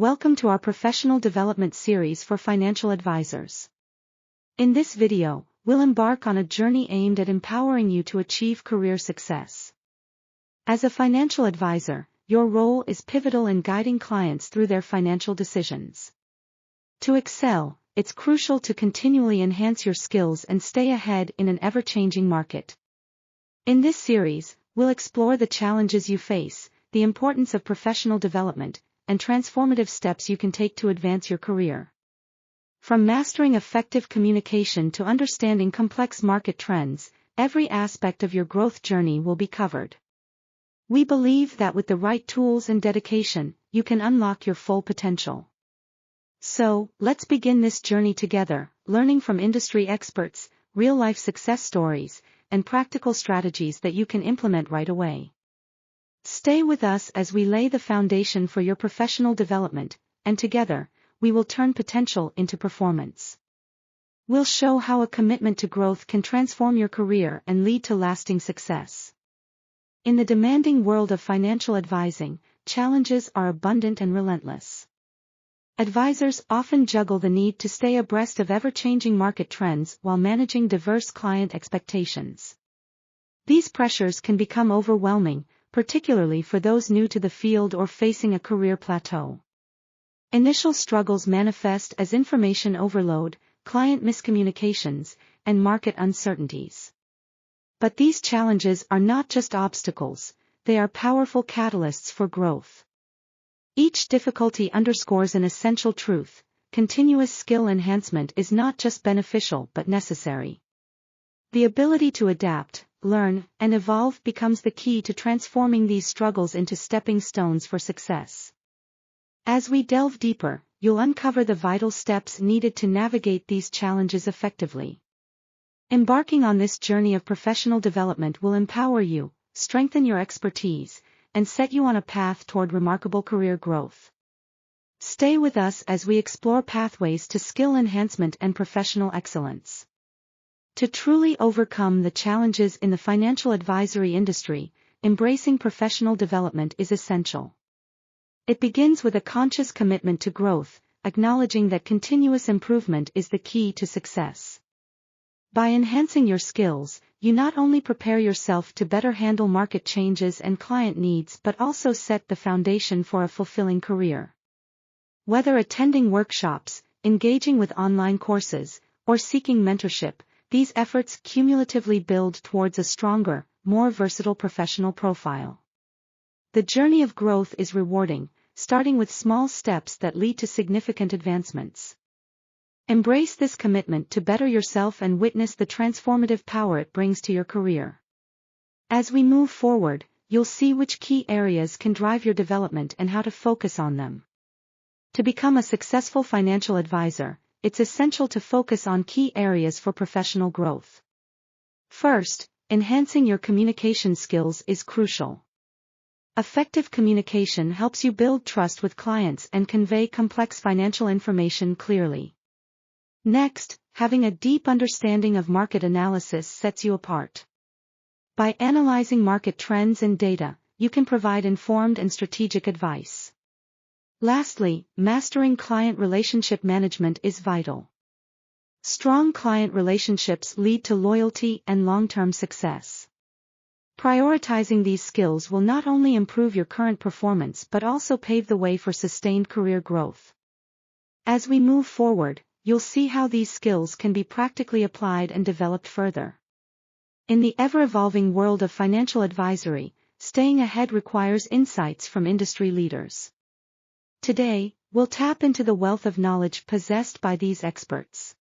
Welcome to our professional development series for financial advisors. In this video, we'll embark on a journey aimed at empowering you to achieve career success. As a financial advisor, your role is pivotal in guiding clients through their financial decisions. To excel, it's crucial to continually enhance your skills and stay ahead in an ever-changing market. In this series, we'll explore the challenges you face, the importance of professional development, and transformative steps you can take to advance your career. From mastering effective communication to understanding complex market trends, every aspect of your growth journey will be covered. We believe that with the right tools and dedication, you can unlock your full potential. So, let's begin this journey together, learning from industry experts, real-life success stories, and practical strategies that you can implement right away. Stay with us as we lay the foundation for your professional development, and together, we will turn potential into performance. We'll show how a commitment to growth can transform your career and lead to lasting success. In the demanding world of financial advising, challenges are abundant and relentless. Advisors often juggle the need to stay abreast of ever-changing market trends while managing diverse client expectations. These pressures can become overwhelming, particularly for those new to the field or facing a career plateau. Initial struggles manifest as information overload, client miscommunications, and market uncertainties. But these challenges are not just obstacles, they are powerful catalysts for growth. Each difficulty underscores an essential truth: continuous skill enhancement is not just beneficial but necessary. The ability to adapt, learn, and evolve becomes the key to transforming these struggles into stepping stones for success. As we delve deeper, you'll uncover the vital steps needed to navigate these challenges effectively. Embarking on this journey of professional development will empower you, strengthen your expertise, and set you on a path toward remarkable career growth. Stay with us as we explore pathways to skill enhancement and professional excellence. To truly overcome the challenges in the financial advisory industry, embracing professional development is essential. It begins with a conscious commitment to growth, acknowledging that continuous improvement is the key to success. By enhancing your skills, you not only prepare yourself to better handle market changes and client needs but also set the foundation for a fulfilling career. Whether attending workshops, engaging with online courses, or seeking mentorship, these efforts cumulatively build towards a stronger, more versatile professional profile. The journey of growth is rewarding, starting with small steps that lead to significant advancements. Embrace this commitment to better yourself and witness the transformative power it brings to your career. As we move forward, you'll see which key areas can drive your development and how to focus on them. To become a successful financial advisor, it's essential to focus on key areas for professional growth. First, enhancing your communication skills is crucial. Effective communication helps you build trust with clients and convey complex financial information clearly. Next, having a deep understanding of market analysis sets you apart. By analyzing market trends and data, you can provide informed and strategic advice. Lastly, mastering client relationship management is vital. Strong client relationships lead to loyalty and long-term success. Prioritizing these skills will not only improve your current performance but also pave the way for sustained career growth. As we move forward, you'll see how these skills can be practically applied and developed further. In the ever-evolving world of financial advisory, staying ahead requires insights from industry leaders. Today, we'll tap into the wealth of knowledge possessed by these experts.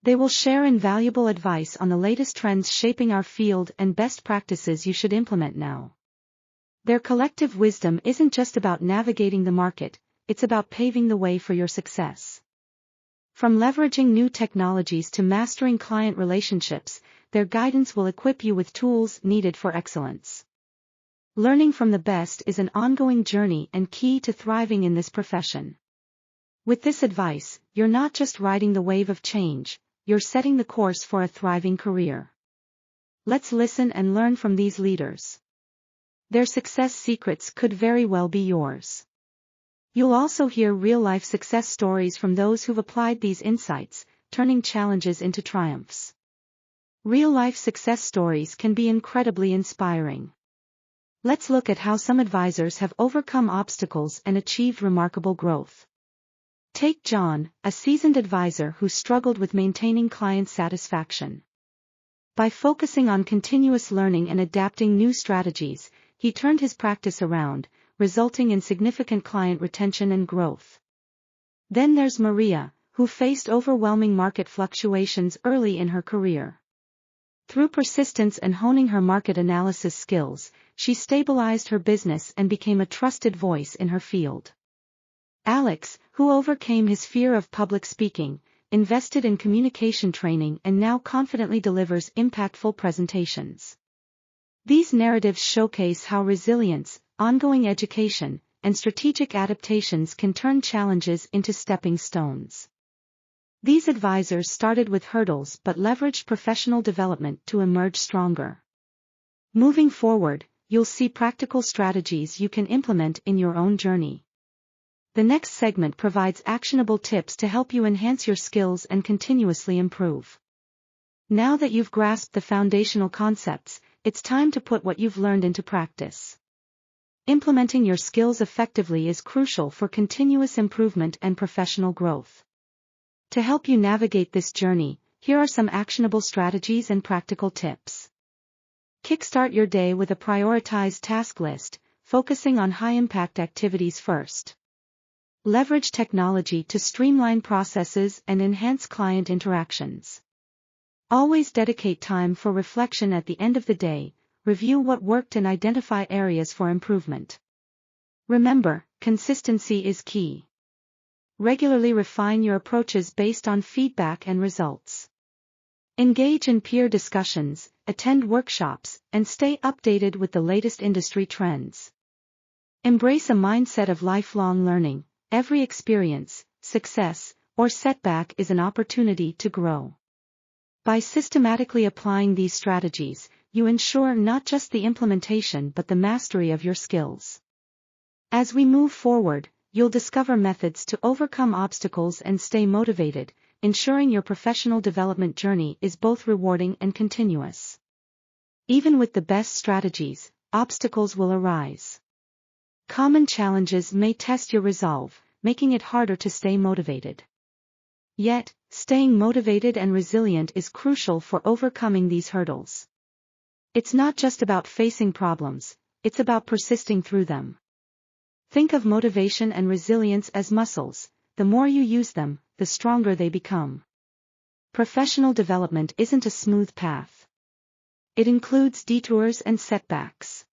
They will share invaluable advice on the latest trends shaping our field and best practices you should implement now. Their collective wisdom isn't just about navigating the market, it's about paving the way for your success. From leveraging new technologies to mastering client relationships, their guidance will equip you with tools needed for excellence. Learning from the best is an ongoing journey and key to thriving in this profession. With this advice, you're not just riding the wave of change, you're setting the course for a thriving career. Let's listen and learn from these leaders. Their success secrets could very well be yours. You'll also hear real-life success stories from those who've applied these insights, turning challenges into triumphs. Real-life success stories can be incredibly inspiring. Let's look at how some advisors have overcome obstacles and achieved remarkable growth. Take John, a seasoned advisor who struggled with maintaining client satisfaction. By focusing on continuous learning and adapting new strategies, he turned his practice around, resulting in significant client retention and growth. Then there's Maria, who faced overwhelming market fluctuations early in her career. Through persistence and honing her market analysis skills, she stabilized her business and became a trusted voice in her field. Alex, who overcame his fear of public speaking, invested in communication training and now confidently delivers impactful presentations. These narratives showcase how resilience, ongoing education, and strategic adaptations can turn challenges into stepping stones. These advisors started with hurdles but leveraged professional development to emerge stronger. Moving forward, you'll see practical strategies you can implement in your own journey. The next segment provides actionable tips to help you enhance your skills and continuously improve. Now that you've grasped the foundational concepts, it's time to put what you've learned into practice. Implementing your skills effectively is crucial for continuous improvement and professional growth. To help you navigate this journey, here are some actionable strategies and practical tips. Kickstart your day with a prioritized task list, focusing on high-impact activities first. Leverage technology to streamline processes and enhance client interactions. Always dedicate time for reflection at the end of the day, review what worked and identify areas for improvement. Remember, consistency is key. Regularly refine your approaches based on feedback and results. Engage in peer discussions, attend workshops, and stay updated with the latest industry trends. Embrace a mindset of lifelong learning. Every experience, success, or setback is an opportunity to grow. By systematically applying these strategies, you ensure not just the implementation but the mastery of your skills. As we move forward, you'll discover methods to overcome obstacles and stay motivated, ensuring your professional development journey is both rewarding and continuous. Even with the best strategies, obstacles will arise. Common challenges may test your resolve, making it harder to stay motivated. Yet, staying motivated and resilient is crucial for overcoming these hurdles. It's not just about facing problems, it's about persisting through them. Think of motivation and resilience as muscles. The more you use them, the stronger they become. Professional development isn't a smooth path. It includes detours and setbacks.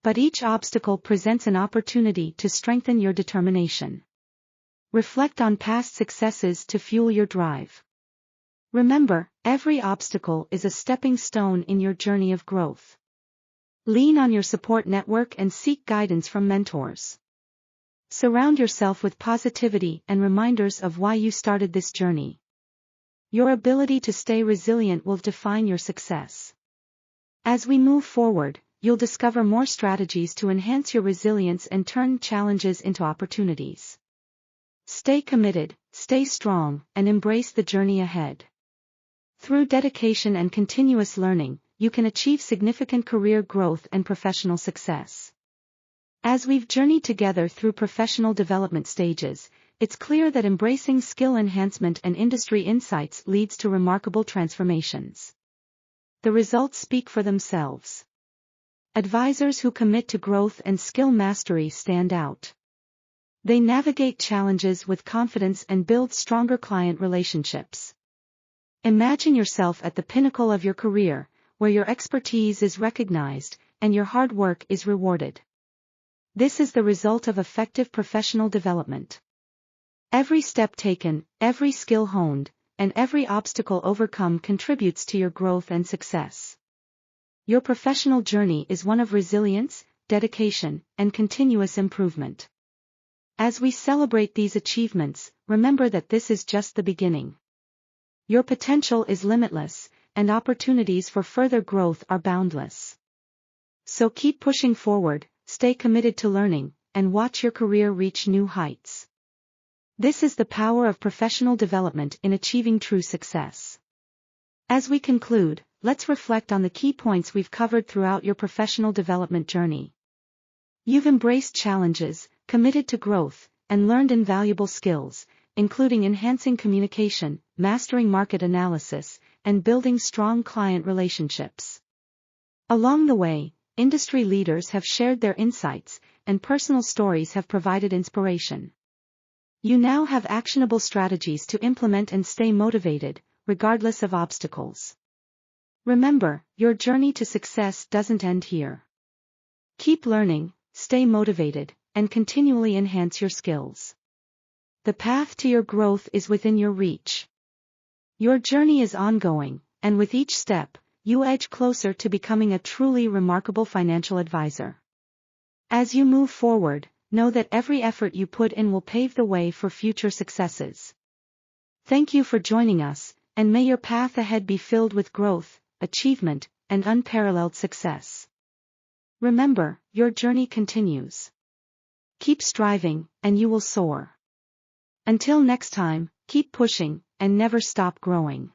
But each obstacle presents an opportunity to strengthen your determination. Reflect on past successes to fuel your drive. Remember, every obstacle is a stepping stone in your journey of growth. Lean on your support network and seek guidance from mentors. Surround yourself with positivity and reminders of why you started this journey. Your ability to stay resilient will define your success. As we move forward, you'll discover more strategies to enhance your resilience and turn challenges into opportunities. Stay committed, stay strong, and embrace the journey ahead. Through dedication and continuous learning, you can achieve significant career growth and professional success. As we've journeyed together through professional development stages, it's clear that embracing skill enhancement and industry insights leads to remarkable transformations. The results speak for themselves. Advisors who commit to growth and skill mastery stand out. They navigate challenges with confidence and build stronger client relationships. Imagine yourself at the pinnacle of your career, where your expertise is recognized and your hard work is rewarded. This is the result of effective professional development. Every step taken, every skill honed, and every obstacle overcome contributes to your growth and success. Your professional journey is one of resilience, dedication, and continuous improvement. As we celebrate these achievements, remember that this is just the beginning. Your potential is limitless, and opportunities for further growth are boundless. So keep pushing forward, stay committed to learning, and watch your career reach new heights. This is the power of professional development in achieving true success. As we conclude, let's reflect on the key points we've covered throughout your professional development journey. You've embraced challenges, committed to growth, and learned invaluable skills, including enhancing communication, mastering market analysis, and building strong client relationships. Along the way, industry leaders have shared their insights, and personal stories have provided inspiration. You now have actionable strategies to implement and stay motivated, regardless of obstacles. Remember, your journey to success doesn't end here. Keep learning, stay motivated, and continually enhance your skills. The path to your growth is within your reach. Your journey is ongoing, and with each step, you edge closer to becoming a truly remarkable financial advisor. As you move forward, know that every effort you put in will pave the way for future successes. Thank you for joining us, and may your path ahead be filled with growth, achievement, and unparalleled success. Remember, your journey continues. Keep striving, and you will soar. Until next time, keep pushing, and never stop growing.